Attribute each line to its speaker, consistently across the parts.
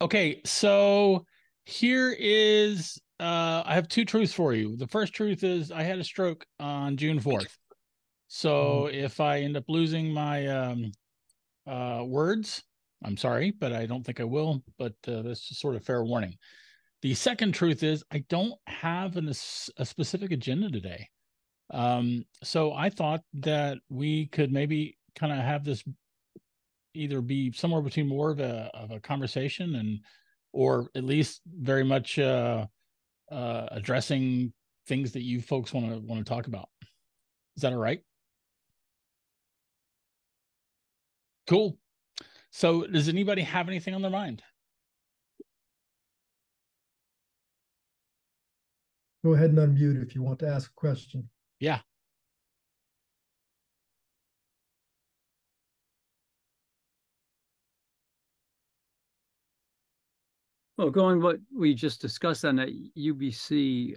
Speaker 1: Okay, so here is I have two truths for you. The first truth is I had a stroke on June 4th.
Speaker 2: Mhm.
Speaker 1: So if I end up losing my words, I'm sorry, but I don't think I will. But that's just sort of fair warning. The second truth is I don't have a specific agenda today. So I thought that we could maybe kind of have this either be somewhere between more of a conversation and or at least very much addressing things that you folks want to talk about. Is that all right? Cool. So does anybody have anything on their mind?
Speaker 2: Go ahead and unmute if you want to ask a question.
Speaker 1: Yeah.
Speaker 3: Well, going what we just discussed on that UBC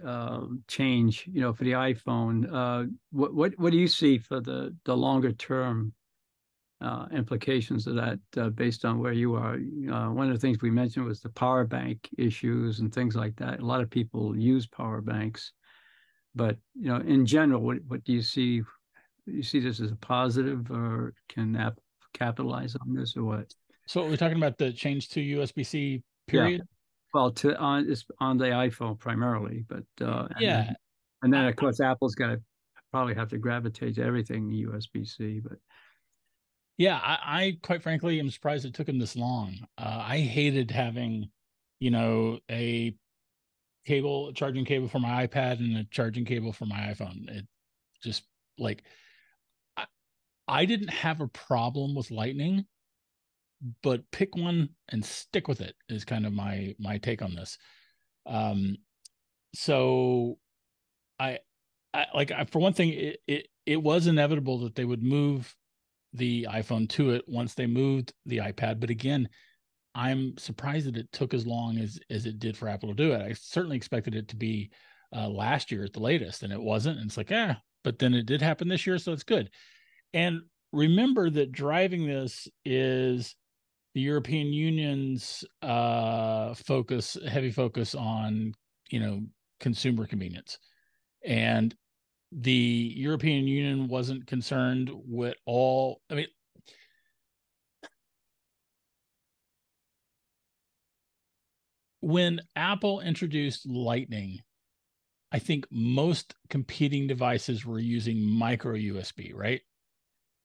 Speaker 3: change, for the iPhone, what do you see for the longer term implications of that based on where you are? One of the things we mentioned was the power bank issues and things like that. A lot of people use power banks, but in general, what do you see? Do you see this as a positive, or can Apple capitalize on this, or what?
Speaker 1: So we're talking about the change to USB-C
Speaker 3: Yeah.
Speaker 1: period.
Speaker 3: Well, to on it's on the iPhone primarily, but
Speaker 1: Yeah.
Speaker 3: and then
Speaker 1: I,
Speaker 3: of course Apple's got to probably have to gravitate to everything USB-C. But
Speaker 1: yeah, I quite frankly am surprised it took him this long. I hated having, a charging cable for my iPad and a charging cable for my iPhone. It just like I, I didn't have a problem with Lightning, but pick one and stick with it is kind of my take on this. Um, so I, for one thing, it was inevitable that they would move the iPhone to it once they moved the iPad. But again, I'm surprised that it took as long as it did for Apple to do it. I certainly expected it to be last year at the latest, and it wasn't. And it's like, but then it did happen this year, so it's good. And remember that driving this is the European Union's heavy focus on you know consumer convenience, and the European Union wasn't concerned with all. I mean, when Apple introduced Lightning, I think most competing devices were using micro USB, right?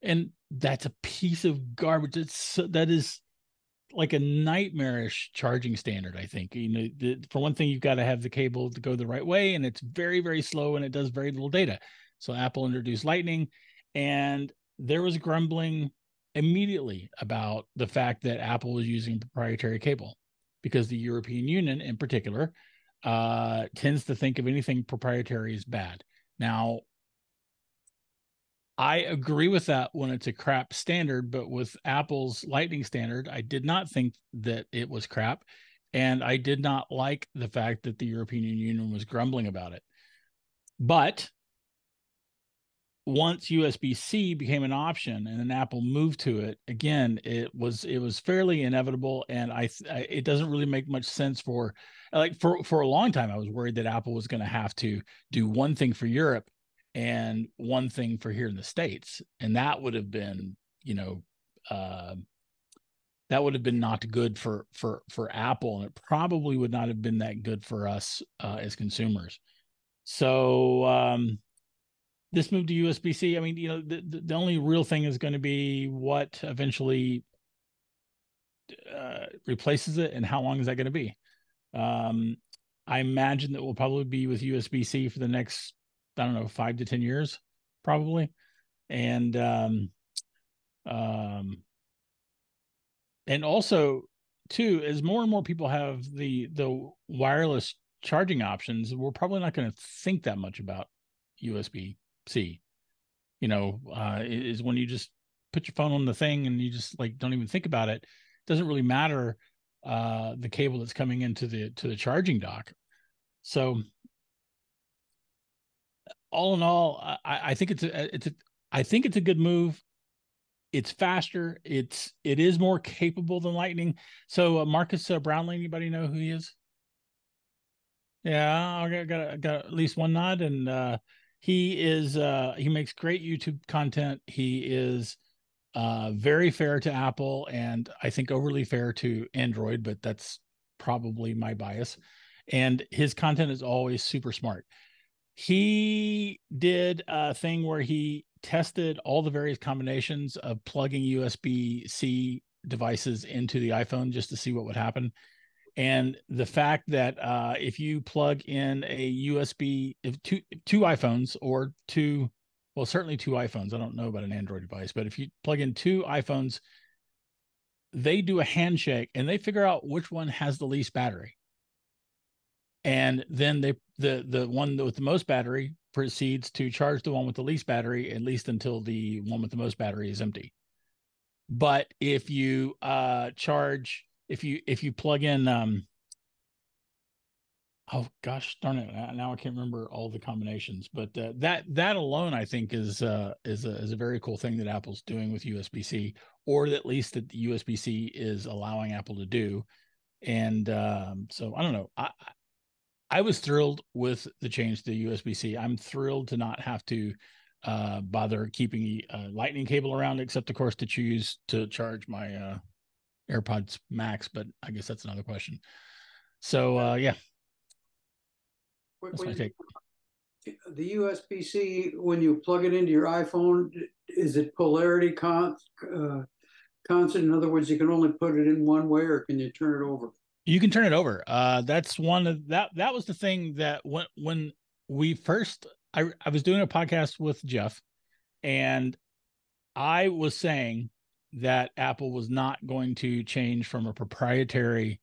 Speaker 1: And that's a piece of garbage. That is like a nightmarish charging standard. I think for one thing, you've got to have the cable to go the right way, and it's very very slow, and it does very little data. So Apple introduced Lightning, and there was grumbling immediately about the fact that Apple was using proprietary cable because the European Union, in particular, tends to think of anything proprietary as bad. Now, I agree with that when it's a crap standard, but with Apple's Lightning standard, I did not think that it was crap. And I did not like the fact that the European Union was grumbling about it. But once USB-C became an option and then Apple moved to it, again, it was fairly inevitable, and it doesn't really make much sense for a long time. I was worried that Apple was going to have to do one thing for Europe and one thing for here in the States, and that would have been uh, not good for Apple, and it probably would not have been that good for us as consumers. So this move to USB-C, I mean, the only real thing is going to be what eventually replaces it, and how long is that going to be? Um, I imagine that we'll probably be with USB-C for the next, I don't know, 5 to 10 years, probably. And um, and also, too, as more and more people have the wireless charging options, we're probably not going to think that much about USB-C. Is when you just put your phone on the thing and you just like don't even think about it. It doesn't really matter the cable that's coming into the charging dock. So all in all, I think it's a good move. it's faster. It is more capable than Lightning. So Marcus Brownlee, anybody know who he is? Yeah, I got at least one nod, and he makes great YouTube content. He is very fair to Apple, and I think overly fair to Android, but that's probably my bias. And his content is always super smart. He did a thing where he tested all the various combinations of plugging USB-C devices into the iPhone just to see what would happen. And the fact that if you plug in a USB, if two iPhones or two, well, certainly two iPhones, I don't know about an Android device, but if you plug in two iPhones, they do a handshake and they figure out which one has the least battery. And then the one with the most battery proceeds to charge the one with the least battery, at least until the one with the most battery is empty. But if you if you plug in oh gosh darn it, now I can't remember all the combinations, but that alone I think is a very cool thing that Apple's doing with USB-C, or at least that the USB-C is allowing Apple to do. And so I don't know, I was thrilled with the change to USB-C. I'm thrilled to not have to bother keeping a lightning cable around, except of course to choose to charge my AirPods Max, but I guess that's another question. So yeah, that's my take.
Speaker 4: The USB-C, when you plug it into your iPhone, is it polarity constant? In other words, you can only put it in one way, or can you turn it over?
Speaker 1: You can turn it over. That's one of that was the thing that when we first I was doing a podcast with Jeff, and I was saying that Apple was not going to change from a proprietary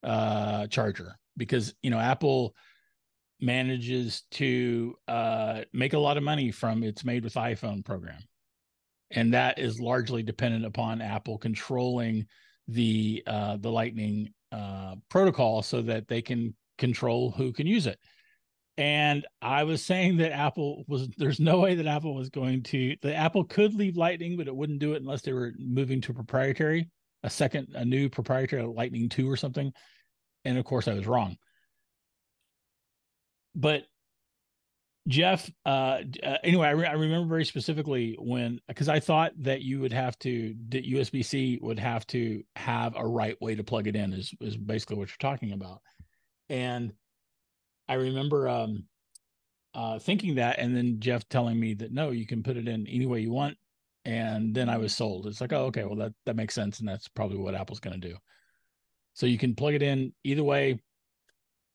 Speaker 1: charger, because Apple manages to make a lot of money from its Made with iPhone program, and that is largely dependent upon Apple controlling the Lightning protocol so that they can control who can use it. And I was saying that there's no way that Apple was going to, the Apple could leave Lightning, but it wouldn't do it unless they were moving to proprietary, a new proprietary Lightning 2 or something. And of course I was wrong. But Jeff, anyway, I remember very specifically because I thought that that USB-C would have to have a right way to plug it in, is basically what you're talking about. And I remember thinking that, and then Jeff telling me that no, you can put it in any way you want. And then I was sold. It's like, oh, okay, well that makes sense, and that's probably what Apple's going to do. So you can plug it in either way.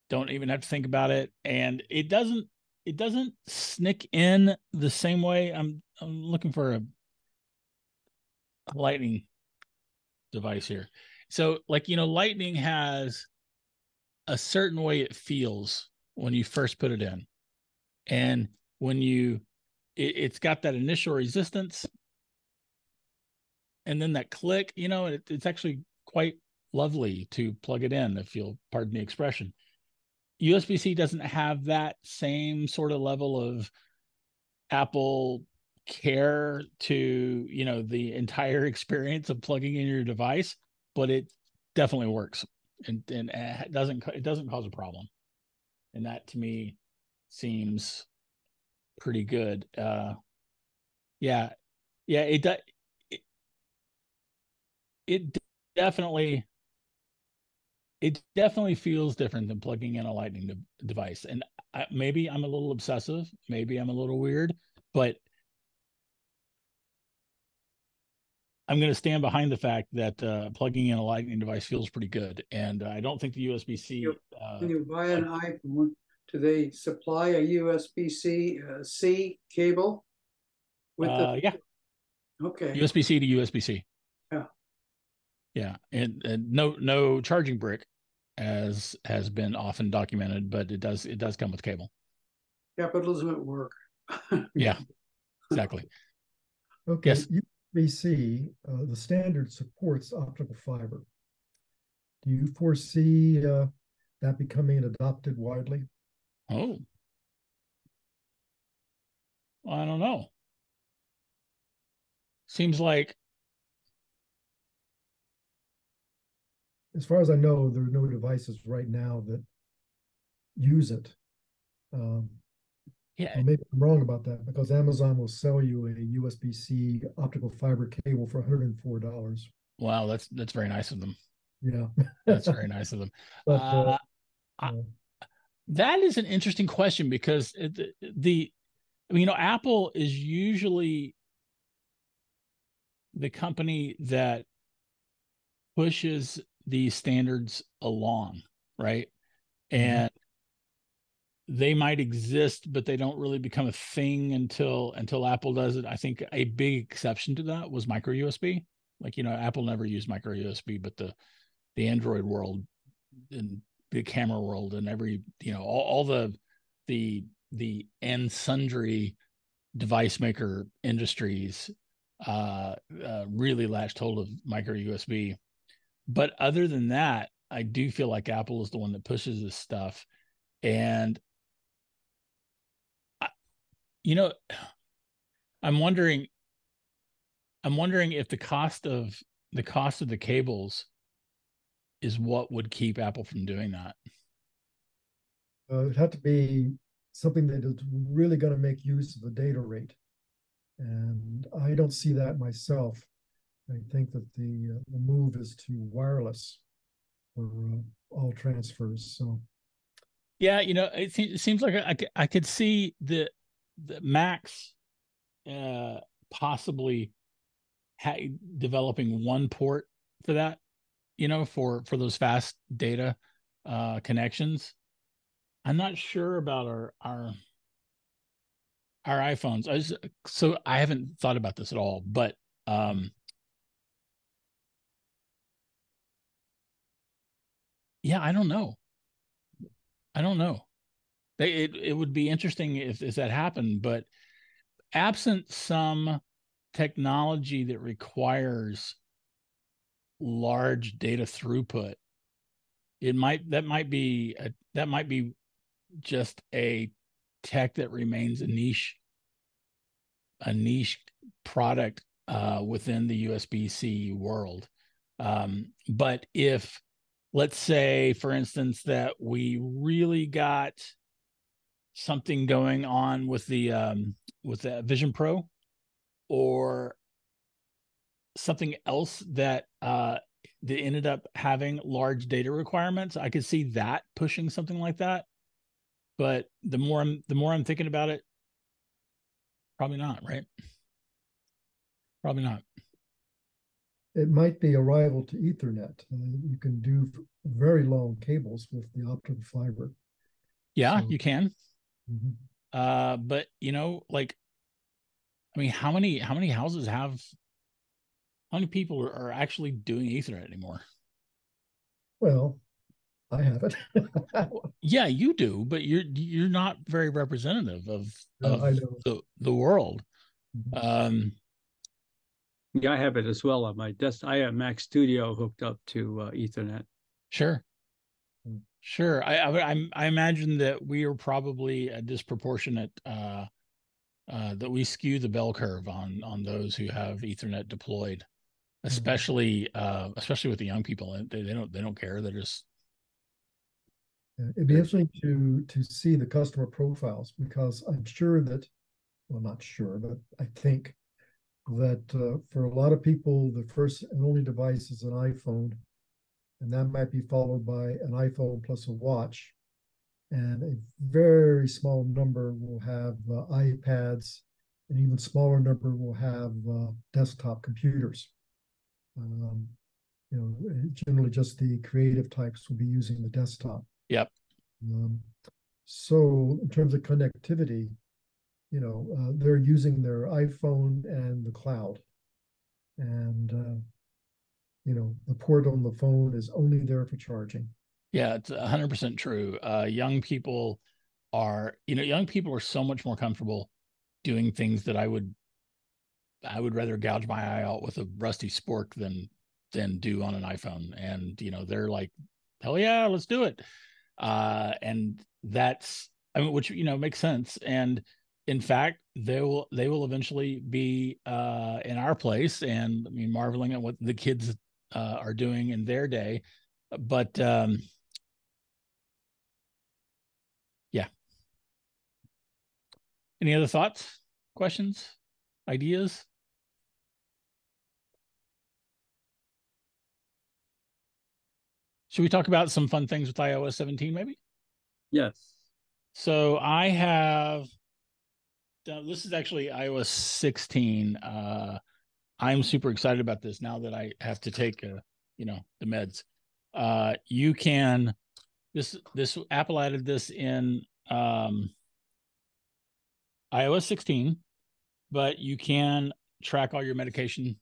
Speaker 1: Don't even have to think about it, and it doesn't snick in the same way. I'm looking for a Lightning device here. So Lightning has a certain way it feels when you first put it in, and when it's got that initial resistance, and then that click. It's actually quite lovely to plug it in, if you'll pardon the expression. USB-C doesn't have that same sort of level of Apple care to the entire experience of plugging in your device, but it definitely works, and it doesn't cause a problem, and that to me seems pretty good. Yeah, it definitely it definitely feels different than plugging in a Lightning device. And maybe I'm a little obsessive, maybe I'm a little weird, but I'm going to stand behind the fact that plugging in a Lightning device feels pretty good. And I don't think the USB-C.
Speaker 4: When you buy an iPhone, do they supply a USB-C cable with the?
Speaker 1: Yeah.
Speaker 4: Okay.
Speaker 1: USB-C to USB-C.
Speaker 4: Yeah.
Speaker 1: Yeah, and no charging brick, as has been often documented, but it does come with cable.
Speaker 4: Capitalism at work.
Speaker 1: Yeah, exactly.
Speaker 2: Okay,
Speaker 1: Yes.
Speaker 2: USB-C, the standard supports optical fiber. Do you foresee that becoming adopted widely?
Speaker 1: Oh, well, I don't know. Seems like
Speaker 2: as far as I know, there are no devices right now that use it.
Speaker 1: Yeah.
Speaker 2: Well, maybe I'm wrong about that because Amazon will sell you a USB-C optical fiber cable for $104.
Speaker 1: Wow, that's very nice of them.
Speaker 2: Yeah.
Speaker 1: That's very nice of them.
Speaker 2: But
Speaker 1: I, that is an interesting question because I mean, Apple is usually the company that pushes these standards along, right? And they might exist, but they don't really become a thing until Apple does it. I think a big exception to that was micro USB. Like, Apple never used micro USB, but the Android world and the camera world and every, all the and sundry device maker industries really latched hold of micro USB. But other than that, I do feel like Apple is the one that pushes this stuff. And you know, I'm wondering if the cost of the cables is what would keep Apple from doing that.
Speaker 2: it'd have to be something that is really going to make use of the data rate. And I don't see that myself. I think that the move is to wireless for all transfers. So
Speaker 1: yeah, it seems like I could see the Macs possibly developing one port for that, for those fast data connections. I'm not sure about our iPhones. I haven't thought about this at all, but yeah, I don't know. It would be interesting if that happened, but absent some technology that requires large data throughput, that might be just a tech that remains a niche product within the USB-C world. But if, let's say, for instance, that we really got something going on with the Vision Pro, or something else that ended up having large data requirements, I could see that pushing something like that. But the more I'm thinking about it, probably not, right? Probably not.
Speaker 2: it might be a rival to Ethernet. You can do very long cables with the optical fiber.
Speaker 1: Yeah,
Speaker 2: So,
Speaker 1: you can.
Speaker 2: mhm.
Speaker 1: But like, I mean, how many houses have how many people are actually doing Ethernet anymore?
Speaker 2: Well, I have it.
Speaker 1: Yeah, you do, but you're not very representative
Speaker 2: Yeah, I know.
Speaker 1: the world.
Speaker 2: Mhm.
Speaker 3: Yeah, I have it as well on my desk. I have Mac Studio hooked up to Ethernet.
Speaker 1: Sure.
Speaker 2: Mm.
Speaker 1: Sure. I imagine that we are probably a disproportionate that we skew the bell curve on those who have Ethernet deployed, especially with the young people. They don't care. They're just
Speaker 2: Yeah, it'd be interesting to see the customer profiles because I'm sure that, well, not sure, but I think that for a lot of people, the first and only device is an iPhone, and that might be followed by an iPhone plus a watch, and a very small number will have iPads, an even smaller number will have desktop computers. Um, generally just the creative types will be using the desktop.
Speaker 1: yep.
Speaker 2: Um, so in terms of connectivity, they're using their iPhone and the cloud, and the port on the phone is only there for charging.
Speaker 1: Yeah, it's 100% true. Young people are so much more comfortable doing things that I would rather gouge my eye out with a rusty spork than do on an iPhone. And they're like, hell yeah, let's do it. And that's, I mean, which makes sense. And in fact, they will eventually be in our place, and I mean, marveling at what the kids are doing in their day. But yeah. Any other thoughts, questions, ideas? Should we talk about some fun things with iOS 17 maybe?
Speaker 3: Yes.
Speaker 1: So I have this is actually iOS 16. I'm super excited about this now that I have to take the meds. You can this Apple added this in iOS 16, but you can track all your medication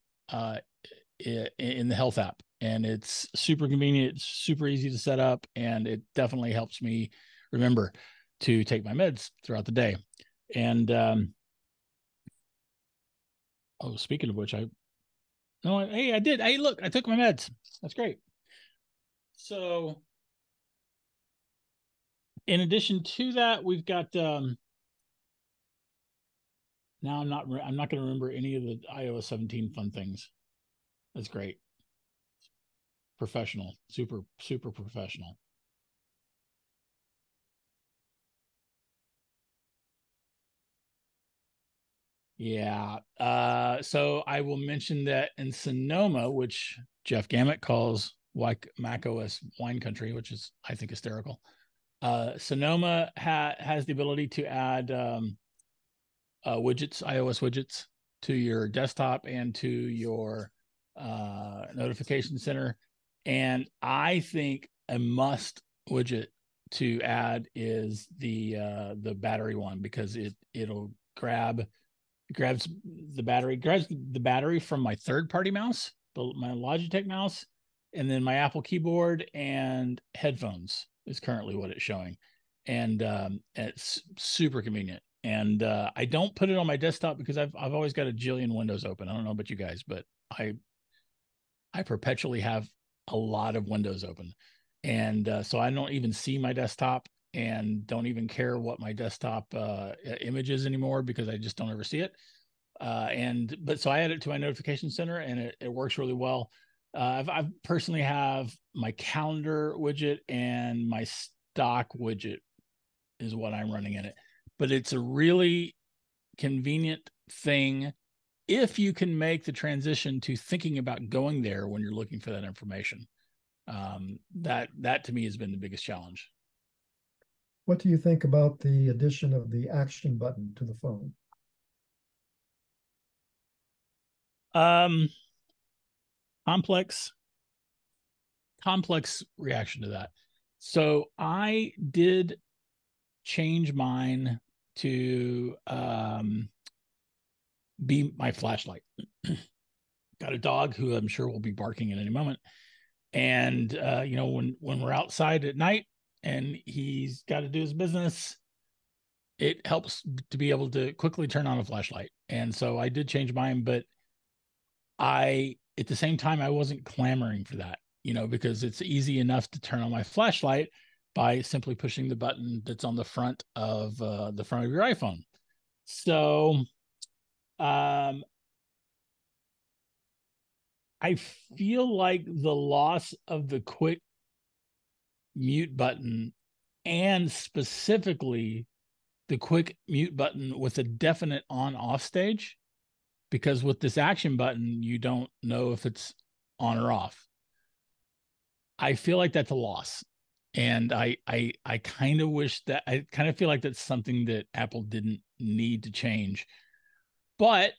Speaker 1: in the health app, and it's super convenient. It's super easy to set up, and it definitely helps me remember to take my meds throughout the day. And speaking of which, I did. Hey, look, I took my meds. That's great. So, in addition to that, we've got now I'm not going to remember any of the iOS 17 fun things. That's great. Professional, super professional. Yeah. So I will mention that in Sonoma, which Jeff Gamet calls like Mac OS wine country, which is, I think, hysterical. Sonoma has the ability to add widgets, iOS widgets, to your desktop and to your notification center. And I think a must widget to add is the battery one, because it'll grabs the battery from my third-party mouse, my Logitech mouse, and then my Apple keyboard and headphones is currently what it's showing. And it's super convenient. And I don't put it on my desktop because I've always got a jillion windows open. I don't know about you guys, but I perpetually have a lot of windows open. And so I don't even see my desktop, and don't even care what my desktop image is anymore, because I just don't ever see it. But so I add it to my notification center, and it works really well. I personally have my calendar widget and my stock widget is what I'm running in it. But it's a really convenient thing if you can make the transition to thinking about going there when you're looking for that information. That to me has been the biggest challenge.
Speaker 2: What do you think about the addition of the action button to the phone?
Speaker 1: Complex reaction to that. So I did change mine to be my flashlight. Got a dog who I'm sure will be barking at any moment. And when we're outside at night and he's got to do his business, it helps to be able to quickly turn on a flashlight. And so I did change mine, but at the same time, I wasn't clamoring for that, because it's easy enough to turn on my flashlight by simply pushing the button that's on the front of your iPhone. So, I feel like the loss of the quick mute button, and specifically the quick mute button with a definite on-off stage, because with this action button, you don't know if it's on or off. I feel like that's a loss. And I kind of wish that, I kind of feel like that's something that Apple didn't need to change. But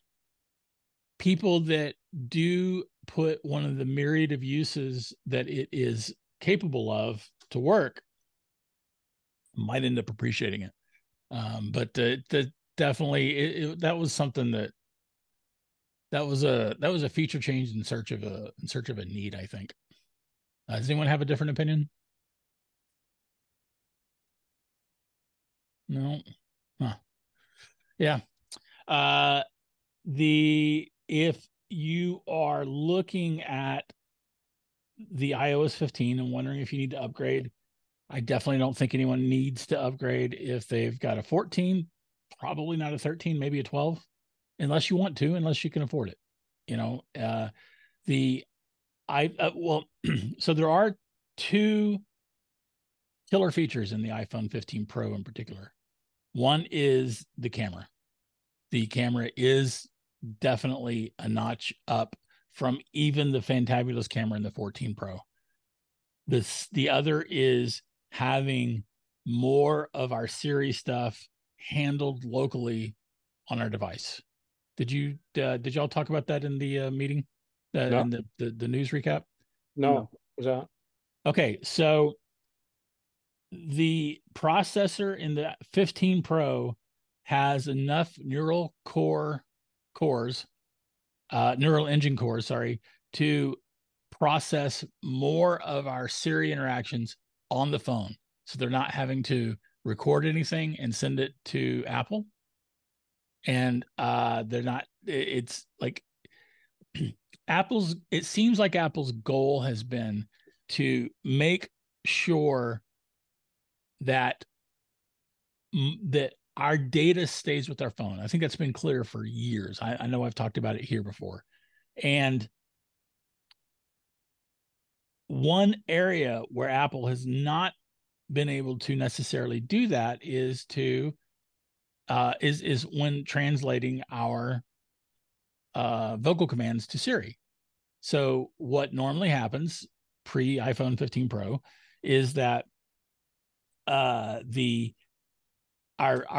Speaker 1: people that do put one of the myriad of uses that it is capable of to work might end up appreciating it. But definitely that was something that was a feature change in search of a need, I think. Does anyone have a different opinion? No. Huh. Yeah. If you are looking at the iOS 15 and wondering if you need to upgrade, I definitely don't think anyone needs to upgrade if they've got a 14, probably not a 13, maybe a 12, unless you want to, unless you can afford it. So there are two killer features in the iPhone 15 Pro in particular. One is the camera. The camera is definitely a notch up from even the fantabulous camera in the 14 Pro. The other is having more of our Siri stuff handled locally on our device. Did y'all talk about that in the meeting,
Speaker 5: No.
Speaker 1: in the news recap?
Speaker 5: No. Was that?
Speaker 1: Okay, so the processor in the 15 Pro has enough neural engine cores, sorry, to process more of our Siri interactions on the phone. So they're not having to record anything and send it to Apple. And they're not, it's like it seems like Apple's goal has been to make sure that our data stays with our phone. I think that's been clear for years. I know I've talked about it here before. And one area where Apple has not been able to necessarily do that is when translating our vocal commands to Siri. So what normally happens pre iPhone 15 Pro is that our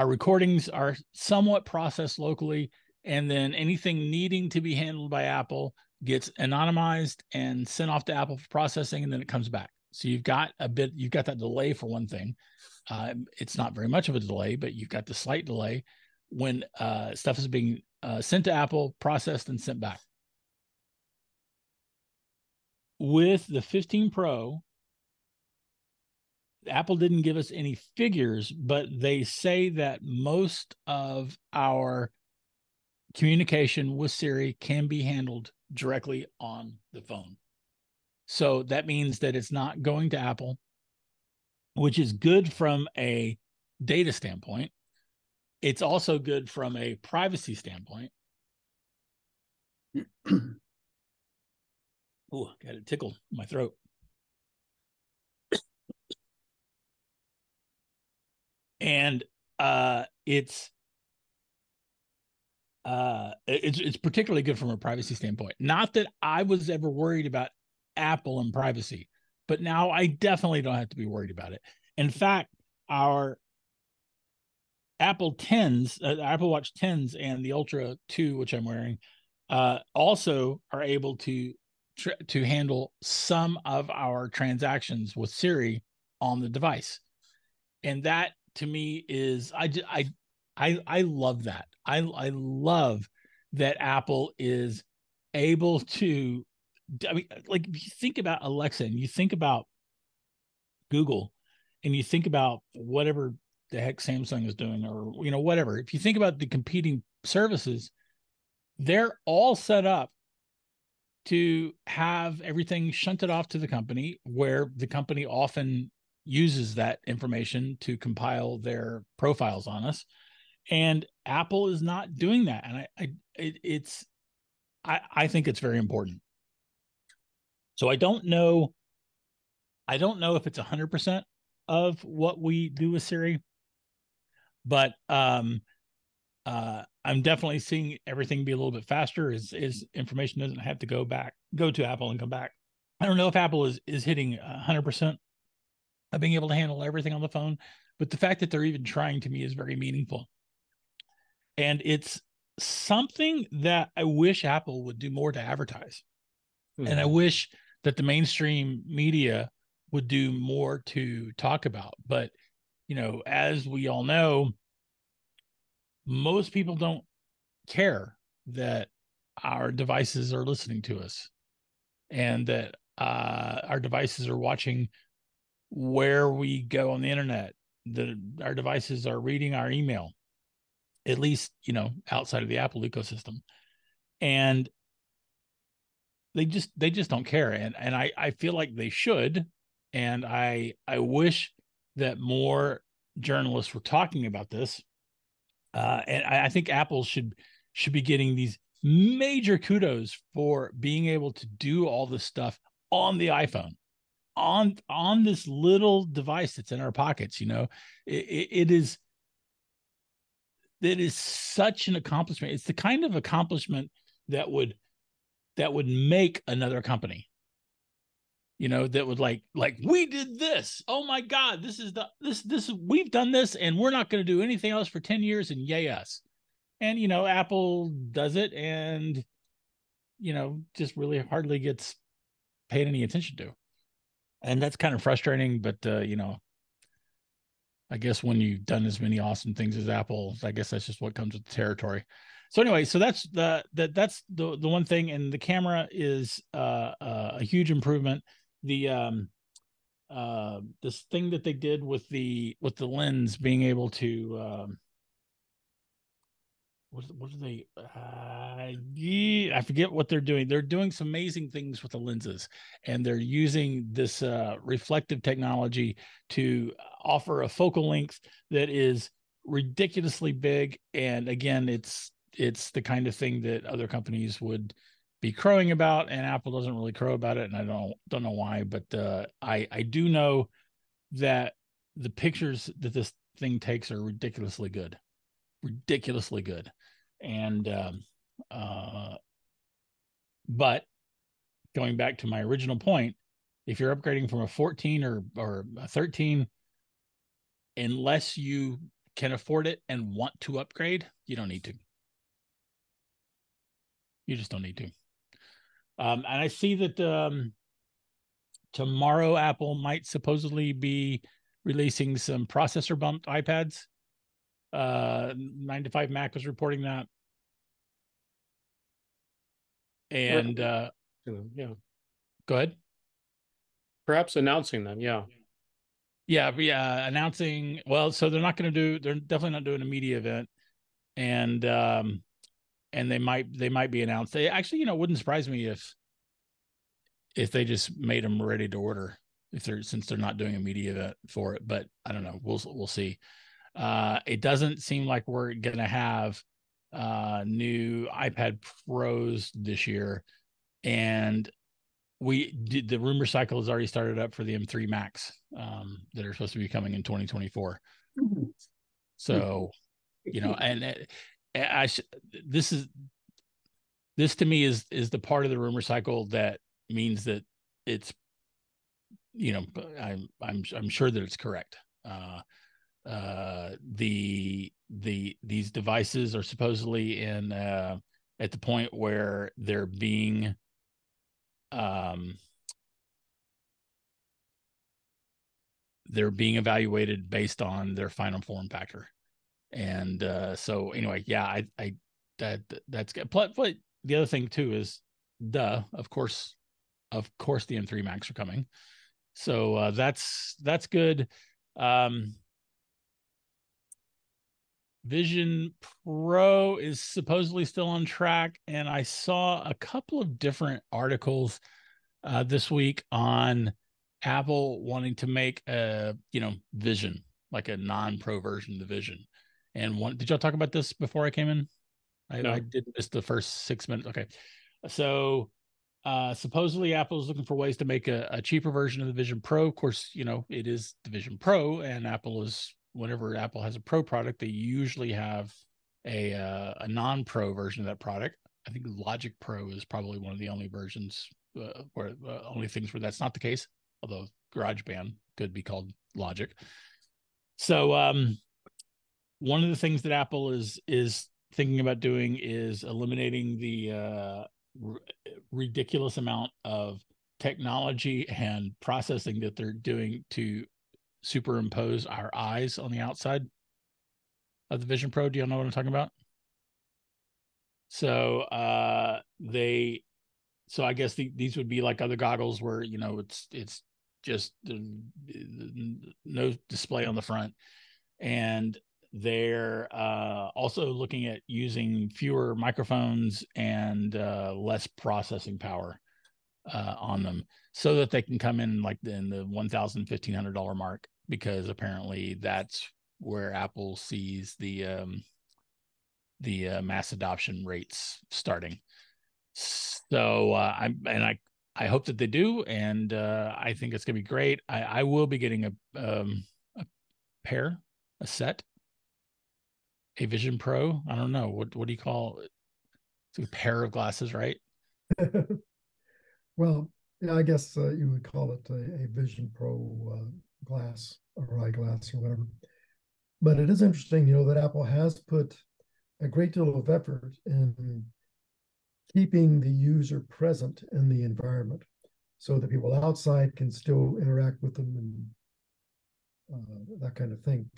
Speaker 1: recordings are somewhat processed locally, and then anything needing to be handled by Apple gets anonymized and sent off to Apple for processing, and then it comes back. So you've got that delay for one thing. It's not very much of a delay, but you've got the slight delay when stuff is being sent to Apple, processed, and sent back. With the 15 Pro, Apple didn't give us any figures, but they say that most of our communication with Siri can be handled directly on the phone. So that means that it's not going to Apple, which is good from a data standpoint. It's also good from a privacy standpoint. Oh, got it tickled in my throat. And it's particularly good from a privacy standpoint. Not that I was ever worried about Apple and privacy, but now I definitely don't have to be worried about it. In fact, our Apple Watch 10s and the Ultra 2, which I'm wearing, also are able to handle some of our transactions with Siri on the device. And that to me is, I love that. I love that Apple is able to, I mean, like, if you think about Alexa and you think about Google and you think about whatever the heck Samsung is doing, or, whatever, if you think about the competing services, they're all set up to have everything shunted off to the company, where the company often uses that information to compile their profiles on us. And Apple is not doing that. And I think it's very important. So I don't know if it's 100% of what we do with Siri, but I'm definitely seeing everything be a little bit faster as information doesn't have to go to Apple and come back. I don't know if Apple is hitting 100% of being able to handle everything on the phone, but the fact that they're even trying, to me, is very meaningful. And it's something that I wish Apple would do more to advertise. Mm-hmm. And I wish that the mainstream media would do more to talk about. But, as we all know, most people don't care that our devices are listening to us, and that our devices are watching where we go on the internet, that our devices are reading our email, at least, outside of the Apple ecosystem. And they just don't care. And I feel like they should. And I wish that more journalists were talking about this. And I think Apple should be getting these major kudos for being able to do all this stuff on the iPhone. on this little device that's in our pockets. It is such an accomplishment. It's the kind of accomplishment that would make another company, that would like we did this. Oh my God, this we've done this, and we're not going to do anything else for 10 years, and yay us. And Apple does it, and just really hardly gets paid any attention to. And that's kind of frustrating, but I guess when you've done as many awesome things as Apple, I guess that's just what comes with the territory. So anyway, so that's the one thing, and the camera is a huge improvement. The this thing that they did with the lens being able to what are they? I forget what they're doing. They're doing some amazing things with the lenses, and they're using this reflective technology to offer a focal length that is ridiculously big. And again, it's the kind of thing that other companies would be crowing about, and Apple doesn't really crow about it. And I don't know why, but I do know that the pictures that this thing takes are ridiculously good. And but going back to my original point, if you're upgrading from a 14 or a 13, unless you can afford it and want to upgrade, you don't need to. You just don't need to. And I see that tomorrow Apple might supposedly be releasing some processor bumped iPads. 9 to 5 Mac was reporting that. And
Speaker 5: yeah,
Speaker 1: go ahead.
Speaker 5: Perhaps announcing them.
Speaker 1: Yeah, announcing. Well, so they're definitely not doing a media event, and they might be announced. They actually, wouldn't surprise me if they just made them ready to order, since they're not doing a media event for it. But I don't know. We'll see. It doesn't seem like we're gonna have new iPad Pros this year, and the rumor cycle has already started up for the M3 Max that are supposed to be coming in 2024. So, and this to me is the part of the rumor cycle that means that it's, I'm sure that it's correct. These devices are supposedly in at the point where they're being evaluated based on their final form factor. And so anyway, yeah, that's good. But the other thing too is, of course the M3 Max are coming. So that's good. Vision Pro is supposedly still on track, and I saw a couple of different articles this week on Apple wanting to make a Vision, like a non-pro version of the Vision. And did y'all talk about this before I came in?
Speaker 5: No.
Speaker 1: I did miss the first 6 minutes. Okay, so supposedly Apple is looking for ways to make a cheaper version of the Vision Pro. Of course, it is the Vision Pro, and whenever Apple has a Pro product, they usually have a non-Pro version of that product. I think Logic Pro is probably one of the only versions only things where that's not the case, although GarageBand could be called Logic. So one of the things that Apple is thinking about doing is eliminating the ridiculous amount of technology and processing that they're doing to superimpose our eyes on the outside of the Vision Pro. Do y'all know what I'm talking about? So so I guess these would be like other goggles where it's just no display on the front, and they're also looking at using fewer microphones and less processing power on them, so that they can come in like in the $1,000, $1,500 mark, because apparently that's where Apple sees the mass adoption rates starting. So I I hope that they do, and I think it's going to be great. I will be getting a pair, a set, a Vision Pro. I don't know what do you call it? It's a pair of glasses, right?
Speaker 2: Well, yeah, I guess you would call it a Vision Pro glass or eyeglass or whatever. But it is interesting, that Apple has put a great deal of effort in keeping the user present in the environment so that people outside can still interact with them and that kind of thing.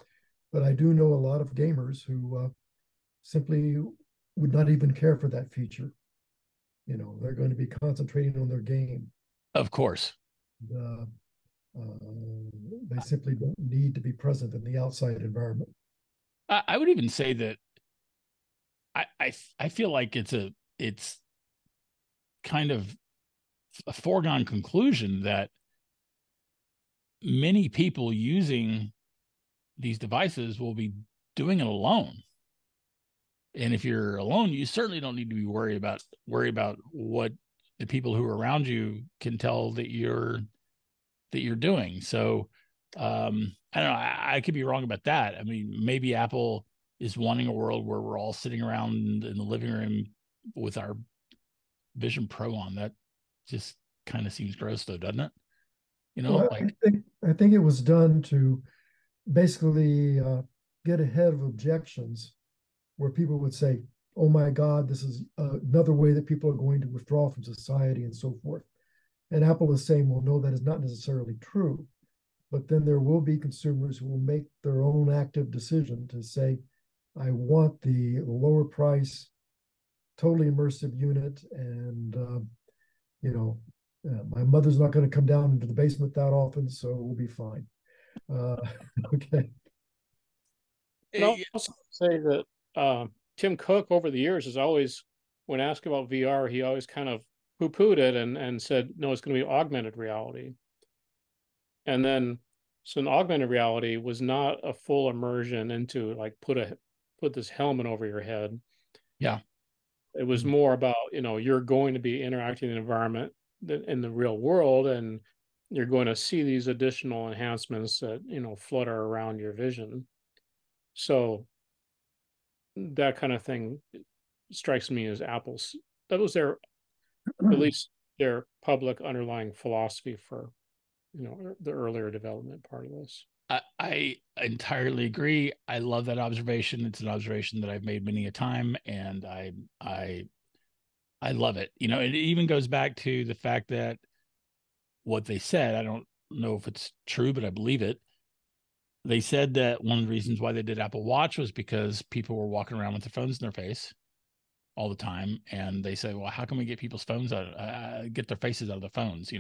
Speaker 2: But I do know a lot of gamers who simply would not even care for that feature. They're going to be concentrating on their game.
Speaker 1: Of course.
Speaker 2: Uh, they simply don't need to be present in the outside environment.
Speaker 1: I would even say that I feel like it's kind of a foregone conclusion that many people using these devices will be doing it alone. And if you're alone, you certainly don't need to be worried about what the people who are around you can tell that you're doing. So I don't know. I could be wrong about that. I mean, maybe Apple is wanting a world where we're all sitting around in the living room with our Vision Pro on. That just kind of seems gross, though, doesn't it?
Speaker 2: Well,
Speaker 1: like
Speaker 2: I think it was done to basically get ahead of objections where people would say, "Oh my God, this is another way that people are going to withdraw from society and so forth." And Apple is saying, "Well, no, that is not necessarily true." But then there will be consumers who will make their own active decision to say, "I want the lower price, totally immersive unit, and my mother's not going to come down into the basement that often, so we'll be fine." Okay.
Speaker 5: And I'll also say that Tim Cook over the years has always, when asked about VR, he always kind of poo-pooed it and said, no, it's going to be augmented reality. And then, so an augmented reality was not a full immersion into like put this helmet over your head.
Speaker 1: Yeah.
Speaker 5: It was more about, you're going to be interacting in the environment in the real world, and you're going to see these additional enhancements that, flutter around your vision. So that kind of thing strikes me as Apple's, that was their, at least their public underlying philosophy for, the earlier development part of this.
Speaker 1: I entirely agree. I love that observation. It's an observation that I've made many a time, and I love it. It even goes back to the fact that what they said, I don't know if it's true, but I believe it. They said that one of the reasons why they did Apple Watch was because people were walking around with their phones in their face all the time. And they said, well, how can we get people's phones out, get their faces out of the phones?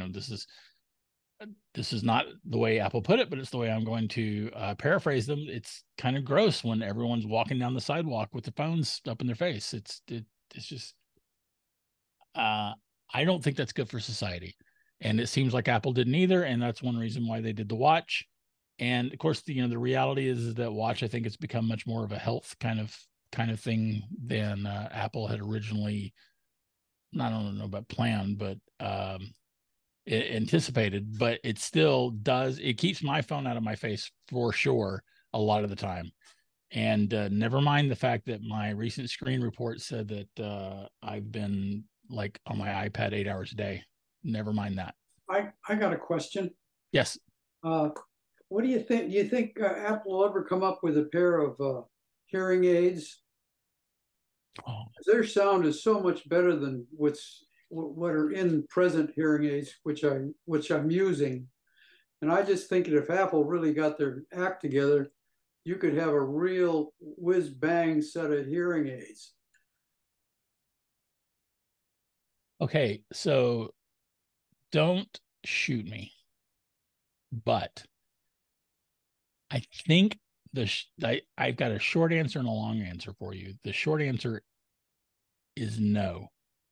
Speaker 1: This is not the way Apple put it, but it's the way I'm going to paraphrase them. It's kind of gross when everyone's walking down the sidewalk with their phones up in their face. It's just, I don't think that's good for society. And it seems like Apple didn't either. And that's one reason why they did the watch. And of course, the reality is that watch, I think it's become much more of a health kind of thing than Apple had originally, I don't know about planned, but anticipated. But it still does. It keeps my phone out of my face for sure a lot of the time. And never mind the fact that my recent screen report said that I've been like on my iPad 8 hours a day. Never mind that.
Speaker 4: I got a question.
Speaker 1: Yes.
Speaker 4: What do you think? Do you think Apple will ever come up with a pair of hearing aids?
Speaker 1: Oh.
Speaker 4: Their sound is so much better than what are in present hearing aids, which I'm using. And I just think that if Apple really got their act together, you could have a real whiz bang set of hearing aids.
Speaker 1: Okay, so don't shoot me, but I think I've got a short answer and a long answer for you. The short answer is no.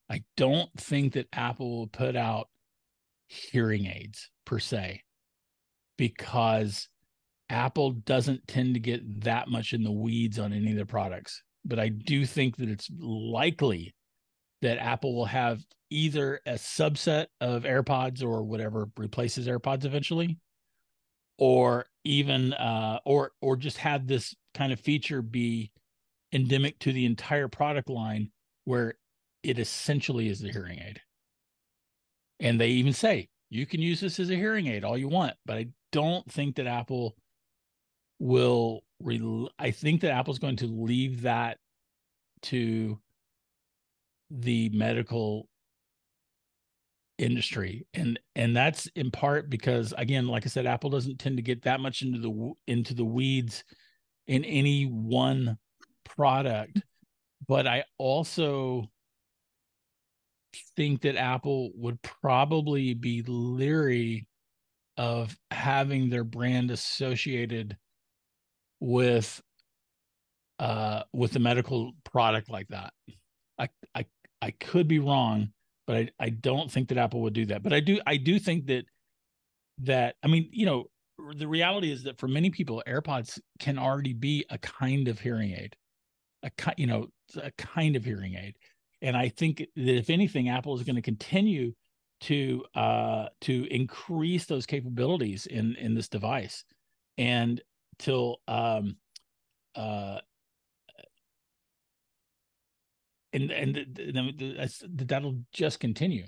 Speaker 1: I don't think that Apple will put out hearing aids per se, because Apple doesn't tend to get that much in the weeds on any of their products. But I do think that it's likely that Apple will have either a subset of AirPods or whatever replaces AirPods eventually, or even or just have this kind of feature be endemic to the entire product line where it essentially is the hearing aid. And they even say you can use this as a hearing aid all you want, but I don't think that Apple will I think that Apple's going to leave that to the medical industry, and that's in part because, again, like I said, Apple doesn't tend to get that much into the weeds in any one product. But I also think that Apple would probably be leery of having their brand associated with the medical product like that. I could be wrong, but I don't think that Apple would do that. But I do think that I mean, the reality is that for many people, AirPods can already be a kind of hearing aid, a kind of hearing aid. And I think that if anything, Apple is going to continue to increase those capabilities in this device, and till that'll just continue.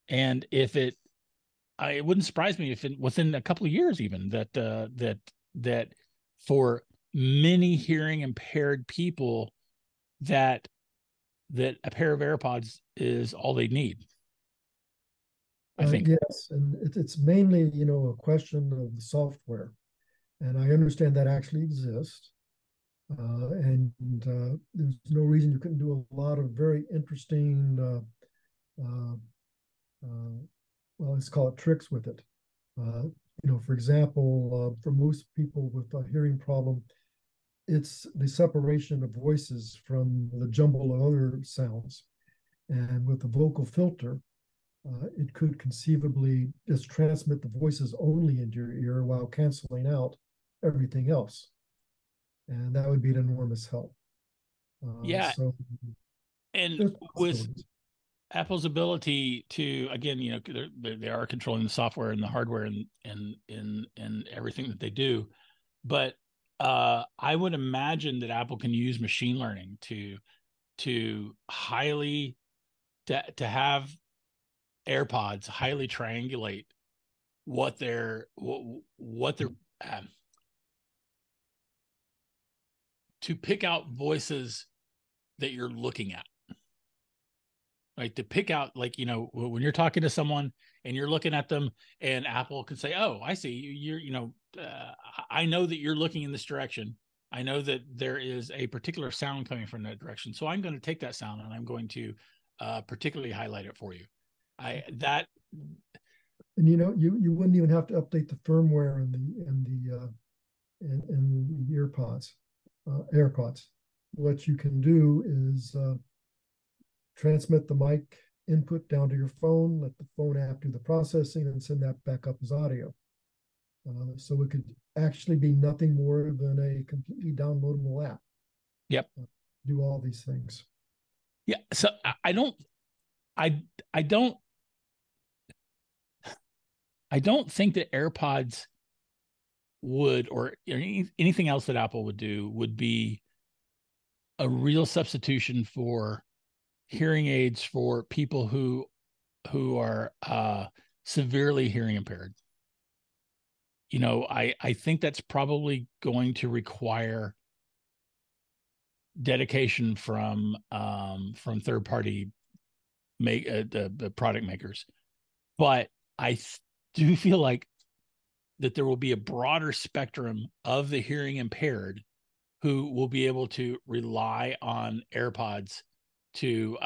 Speaker 1: And if it wouldn't surprise me if within a couple of years, even that for many hearing impaired people, that a pair of AirPods is all they need. I think.
Speaker 2: Yes, and it's mainly, a question of the software. And I understand that actually exists. And there's no reason you couldn't do a lot of very interesting, well, let's call it tricks with it. For example, for most people with a hearing problem, it's the separation of voices from the jumble of other sounds. And with the vocal filter, it could conceivably just transmit the voices only into your ear while canceling out everything else. And that would be an enormous help.
Speaker 1: Yeah.
Speaker 2: So,
Speaker 1: and with Apple's ability to, again, they are controlling the software and the hardware and everything that they do. But I would imagine that Apple can use machine learning to have AirPods highly triangulate what they're to pick out voices that you're looking at, right? To pick out, when you're talking to someone and you're looking at them, and Apple can say, "Oh, I see you're, I know that you're looking in this direction. I know that there is a particular sound coming from that direction. So I'm going to take that sound and I'm going to particularly highlight it for you."
Speaker 2: And you wouldn't even have to update the firmware in the AirPods. What you can do is transmit the mic input down to your phone, let the phone app do the processing, and send that back up as audio. So it could actually be nothing more than a completely downloadable app.
Speaker 1: Yep.
Speaker 2: Do all these things.
Speaker 1: Yeah. So I don't think that AirPods would, or anything else that Apple would do, would be a real substitution for hearing aids for people who are severely hearing impaired. I think that's probably going to require dedication from third party the product makers. But I do feel like that there will be a broader spectrum of the hearing impaired who will be able to rely on AirPods to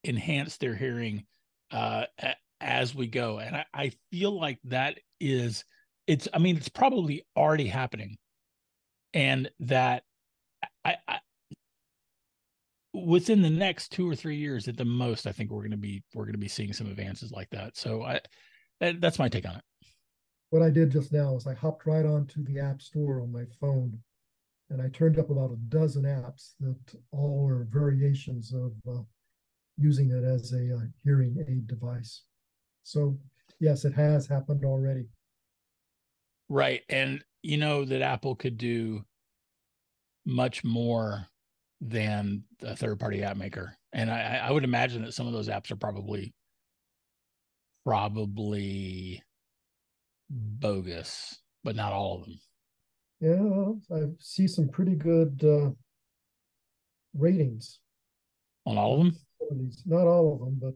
Speaker 1: enhance their hearing as we go. And I feel like it's probably already happening, and that I within the next 2 or 3 years at the most, I think we're going to be seeing some advances like that. So that's my take on it.
Speaker 2: What I did just now is I hopped right onto the App Store on my phone and I turned up about a dozen apps that all are variations of using it as a hearing aid device. So yes, it has happened already.
Speaker 1: Right. And you know that Apple could do much more than a third-party app maker. And I would imagine that some of those apps are probably bogus, but not all of them.
Speaker 2: Yeah, I see some pretty good ratings
Speaker 1: On all of them?
Speaker 2: Not all of them, but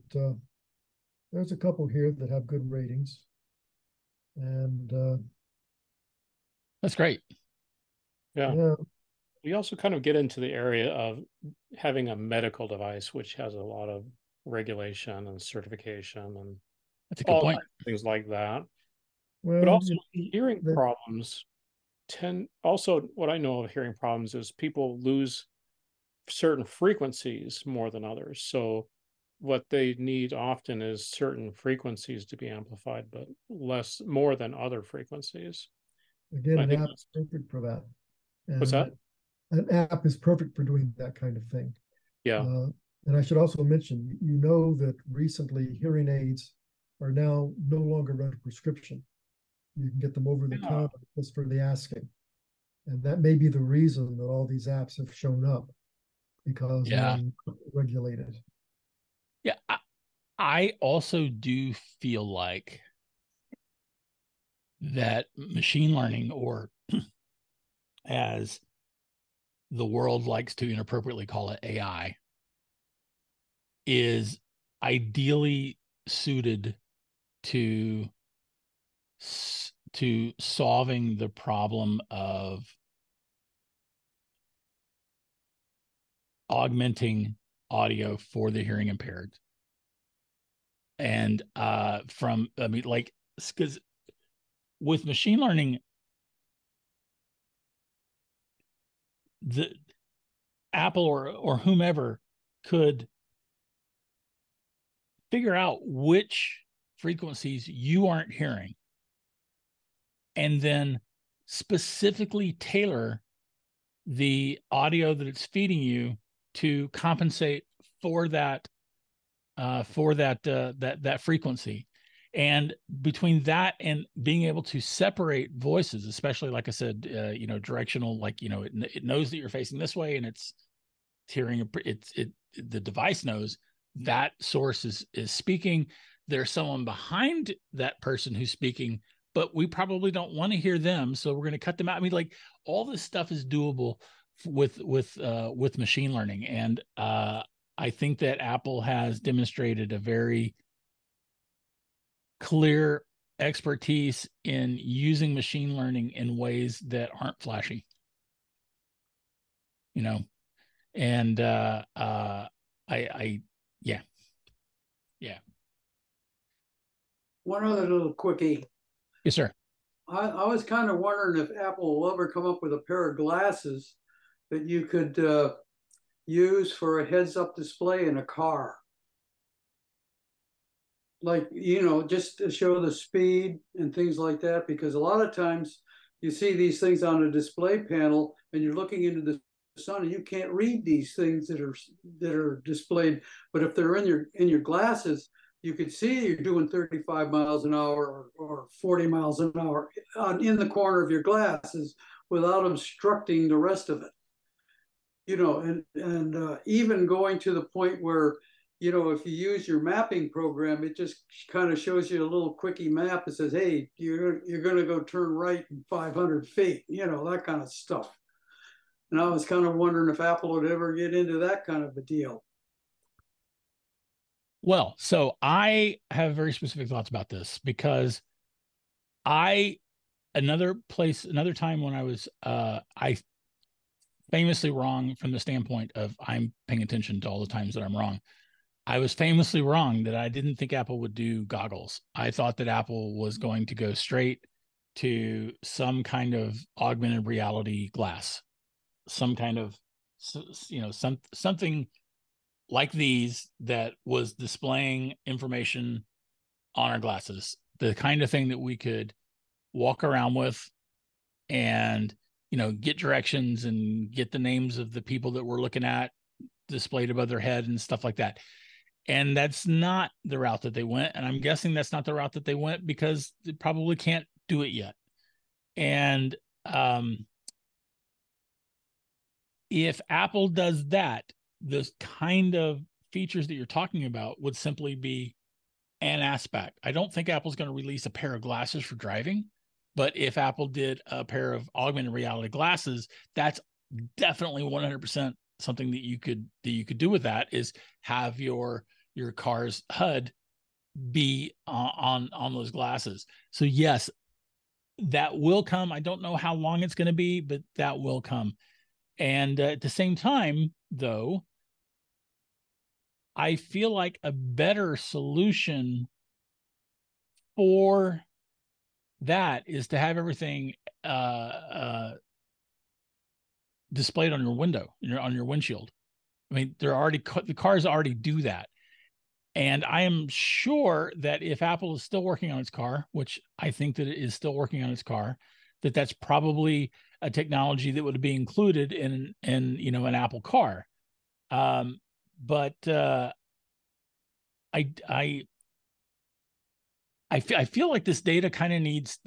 Speaker 2: there's a couple here that have good ratings. And
Speaker 1: That's great.
Speaker 5: Yeah.
Speaker 2: yeah,
Speaker 5: We also kind of get into the area of having a medical device, which has a lot of regulation and certification and
Speaker 1: That's a good
Speaker 5: all
Speaker 1: point.
Speaker 5: things like that. But
Speaker 2: well,
Speaker 5: also
Speaker 2: you
Speaker 5: hearing
Speaker 2: know,
Speaker 5: problems also what I know of hearing problems is people lose certain frequencies more than others. So what they need often is certain frequencies to be amplified, but more than other frequencies.
Speaker 2: again,
Speaker 5: I
Speaker 2: an
Speaker 5: think
Speaker 2: app is perfect for that.
Speaker 5: what's
Speaker 2: And
Speaker 5: that?
Speaker 2: an app is perfect for doing that kind of thing.
Speaker 5: Yeah.
Speaker 2: And I should also mention, you know that recently hearing aids are now no longer under prescription. You can get them over the counter just for the asking. And that may be the reason that all these apps have shown up, because
Speaker 1: Yeah.
Speaker 2: they're regulated.
Speaker 1: Yeah. I also do feel like that machine learning, or as the world likes to inappropriately call it, AI, is ideally suited to solving the problem of augmenting audio for the hearing impaired. And because with machine learning, the Apple or whomever could figure out which frequencies you aren't hearing and then specifically tailor the audio that it's feeding you to compensate for that that frequency. And between that and being able to separate voices, especially like I said, directional, like, it knows that you're facing this way, and it's hearing the device knows that source is speaking. There's someone behind that person who's speaking, but we probably don't want to hear them, so we're going to cut them out. I mean, like, all this stuff is doable with machine learning, and I think that Apple has demonstrated a very clear expertise in using machine learning in ways that aren't flashy, and I yeah.
Speaker 4: One other little quickie.
Speaker 1: Yes, sir.
Speaker 4: I was kind of wondering if Apple will ever come up with a pair of glasses that you could use for a heads-up display in a car. Like, just to show the speed and things like that, because a lot of times you see these things on a display panel and you're looking into the sun and you can't read these things that are displayed. But if they're in your glasses, you could see you're doing 35 miles an hour or 40 miles an hour in the corner of your glasses without obstructing the rest of it. And even going to the point where, if you use your mapping program, it just kind of shows you a little quickie map that says, hey, you're going to go turn right in 500 feet, that kind of stuff. And I was kind of wondering if Apple would ever get into that kind of a deal.
Speaker 1: Well, so I have very specific thoughts about this, because another time when I was I famously wrong from the standpoint of I'm paying attention to all the times that I'm wrong. I was famously wrong that I didn't think Apple would do goggles. I thought that Apple was going to go straight to some kind of augmented reality glass, some kind of, something like these that was displaying information on our glasses, the kind of thing that we could walk around with and get directions and get the names of the people that we're looking at displayed above their head and stuff like that. And that's not the route that they went. And I'm guessing that's not the route that they went because they probably can't do it yet. And if Apple does that, those kind of features that you're talking about would simply be an aspect. I don't think Apple's going to release a pair of glasses for driving, but if Apple did a pair of augmented reality glasses, that's definitely 100% something that you could do with that, is have your car's HUD be on those glasses. So yes, that will come. I don't know how long it's going to be, but that will come. And at the same time, though, I feel like a better solution for that is to have everything displayed on your window, on your windshield. I mean, the cars already do that. And I am sure that if Apple is still working on its car, which I think that it is still working on its car, that's probably a technology that would be included in an Apple car. But I feel like this data kind of needs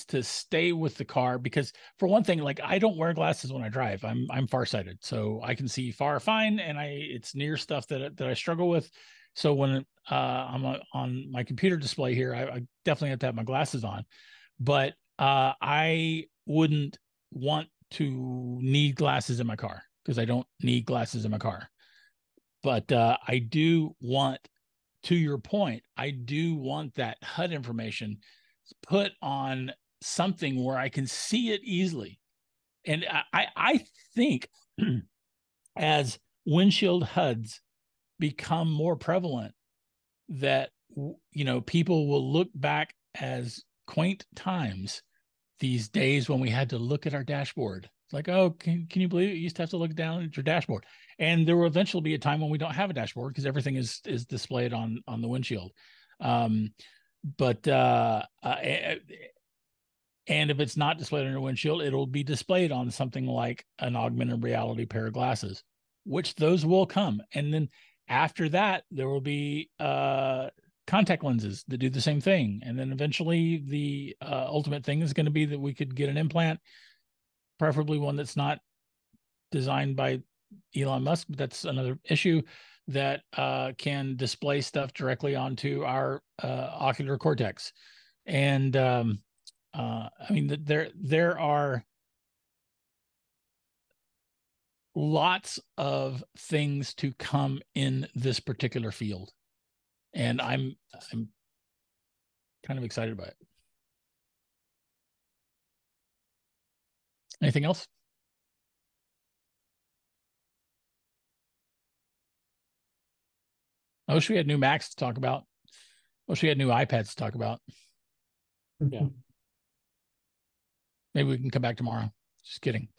Speaker 1: to stay with the car, because for one thing, like, I don't wear glasses when I drive. I'm farsighted, so I can see far fine, and it's near stuff that I struggle with. So when I'm on my computer display here, I definitely have to have my glasses on. But I wouldn't want to need glasses in my car, because I don't need glasses in my car. But I do want, to your point, I do want that HUD information put on something where I can see it easily. And I think as windshield HUDs become more prevalent, that people will look back as quaint times, these days when we had to look at our dashboard. It's like, oh, can you believe it? You used to have to look down at your dashboard. And there will eventually be a time when we don't have a dashboard, because everything is displayed on the windshield. And if it's not displayed on your windshield, it'll be displayed on something like an augmented reality pair of glasses, which those will come. And then after that, there will be contact lenses that do the same thing. And then eventually the ultimate thing is going to be that we could get an implant, preferably one that's not designed by Elon Musk, but that's another issue, that can display stuff directly onto our ocular cortex. And I mean, there are lots of things to come in this particular field, and I'm kind of excited about it. Anything else? I wish we had new Macs to talk about. I wish we had new iPads to talk about.
Speaker 5: Yeah.
Speaker 1: Maybe we can come back tomorrow. Just kidding.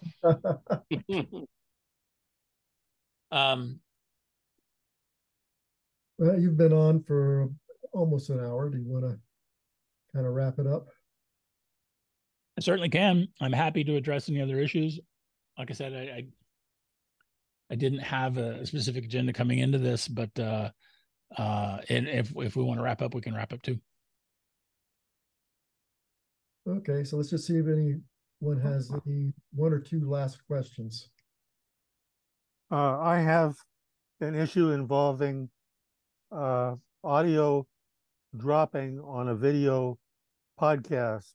Speaker 2: Well, you've been on for almost an hour. Do you want to kind of wrap it up?
Speaker 1: I certainly can. I'm happy to address any other issues. Like I said, I didn't have a specific agenda coming into this, but and if we want to wrap up, we can wrap up too.
Speaker 2: Okay, so let's just see if anyone has any one or two last questions.
Speaker 6: I have an issue involving audio dropping on a video podcast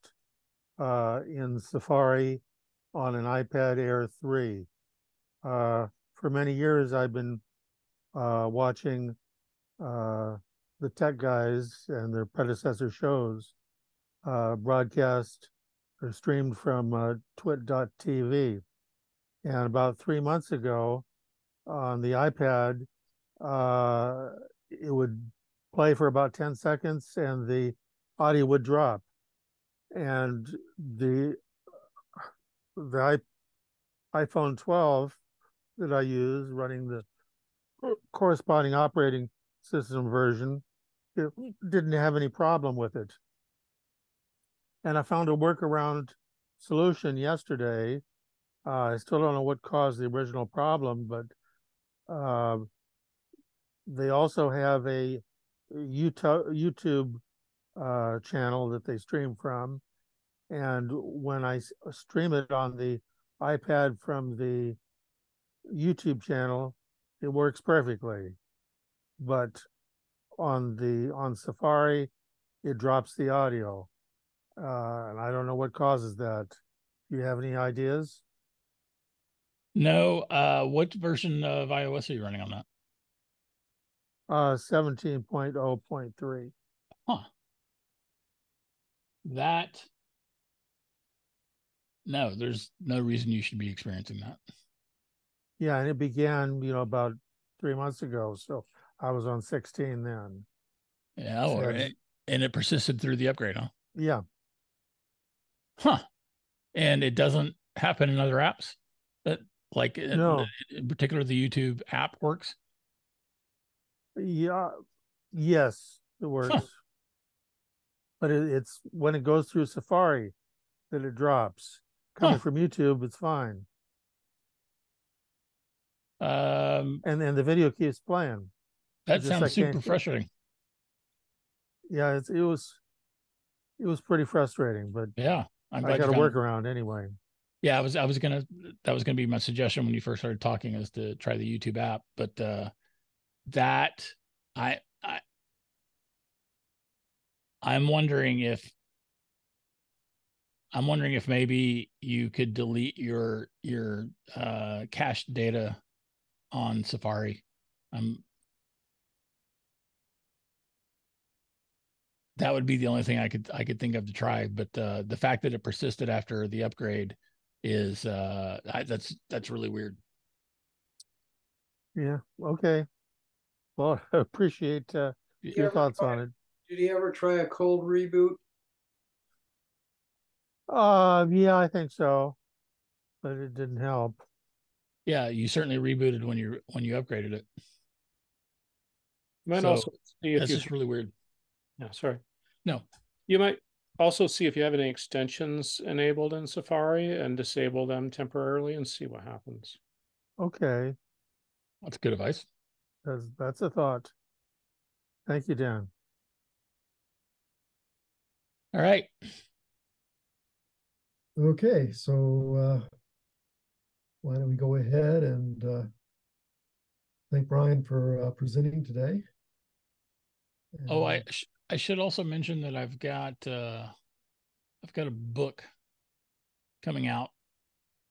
Speaker 6: in Safari on an iPad Air 3. For many years, I've been watching the tech guys and their predecessor shows broadcast or streamed from twit.tv. And about 3 months ago on the iPad, it would play for about 10 seconds and the audio would drop. And the iPhone 12 that I use, running the corresponding operating system version, it didn't have any problem with it. And I found a workaround solution yesterday. I still don't know what caused the original problem, but they also have a YouTube channel that they stream from. And when I stream it on the iPad from the YouTube channel, it works perfectly. But on Safari, it drops the audio. And I don't know what causes that. Do you have any ideas?
Speaker 1: No. What version of iOS are you running on that?
Speaker 6: 17.0.3.
Speaker 1: Huh. That, no, there's no reason you should be experiencing that.
Speaker 6: Yeah, and it began, about 3 months ago. So I was on 16 then.
Speaker 1: Yeah,
Speaker 6: So
Speaker 1: and it persisted through the upgrade, huh?
Speaker 6: yeah.
Speaker 1: Huh. And it doesn't happen in other apps that, like,
Speaker 6: No.
Speaker 1: in particular, the YouTube app works.
Speaker 6: Yeah. Yes, it works.
Speaker 1: Huh.
Speaker 6: But it's when it goes through Safari that it drops. Coming from YouTube, it's fine. And the video keeps playing.
Speaker 1: That sounds super frustrating.
Speaker 6: Yeah, it was pretty frustrating, but
Speaker 1: yeah,
Speaker 6: I got a workaround anyway.
Speaker 1: Yeah, that was gonna be my suggestion when you first started talking, is to try the YouTube app. But that I'm wondering if maybe you could delete your cached data on Safari. That would be the only thing I could think of to try. But the fact that it persisted after the upgrade is that's really weird.
Speaker 6: Yeah. Okay. Well, I appreciate your thoughts on it.
Speaker 4: Did he ever try a cold reboot?
Speaker 6: Yeah, I think so, but it didn't help.
Speaker 1: Yeah, you certainly rebooted when you upgraded it.
Speaker 5: You might also see if
Speaker 1: that's just really weird.
Speaker 5: Yeah, sorry.
Speaker 1: No.
Speaker 5: You might also see if you have any extensions enabled in Safari and disable them temporarily and see what happens.
Speaker 6: Okay.
Speaker 1: That's good advice.
Speaker 6: That's a thought. Thank you, Dan.
Speaker 1: All right.
Speaker 2: Okay, so why don't we go ahead and thank Brian for presenting today.
Speaker 1: Oh, I should also mention that I've got a book coming out.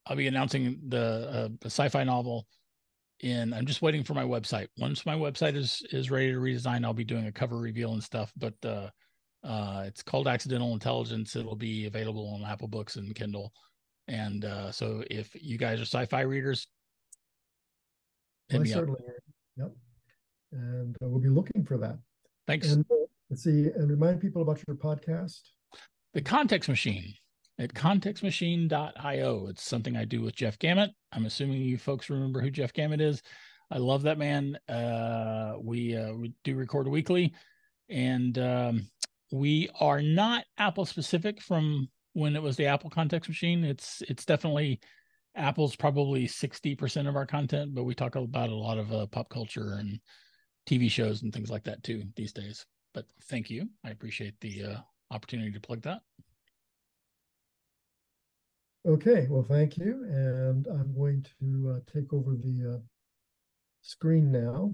Speaker 1: I'll be announcing the sci-fi novel I'm just waiting for my website. Once my website is ready to redesign, I'll be doing a cover reveal and stuff. But it's called Accidental Intelligence. It'll be available on Apple Books and Kindle. And so if you guys are sci-fi readers, hit me up.
Speaker 2: Yep. And we'll be looking for that.
Speaker 1: Thanks.
Speaker 2: And let's see, and remind people about your podcast.
Speaker 1: The Context Machine at contextmachine.io. It's something I do with Jeff Gamet. I'm assuming you folks remember who Jeff Gamet is. I love that man. We do record weekly, and we are not Apple specific from when it was the Apple Context Machine. It's definitely Apple's probably 60% of our content, but we talk about a lot of pop culture and TV shows and things like that too these days. But thank you. I appreciate the opportunity to plug that.
Speaker 2: Okay, well, thank you. And I'm going to take over the screen now.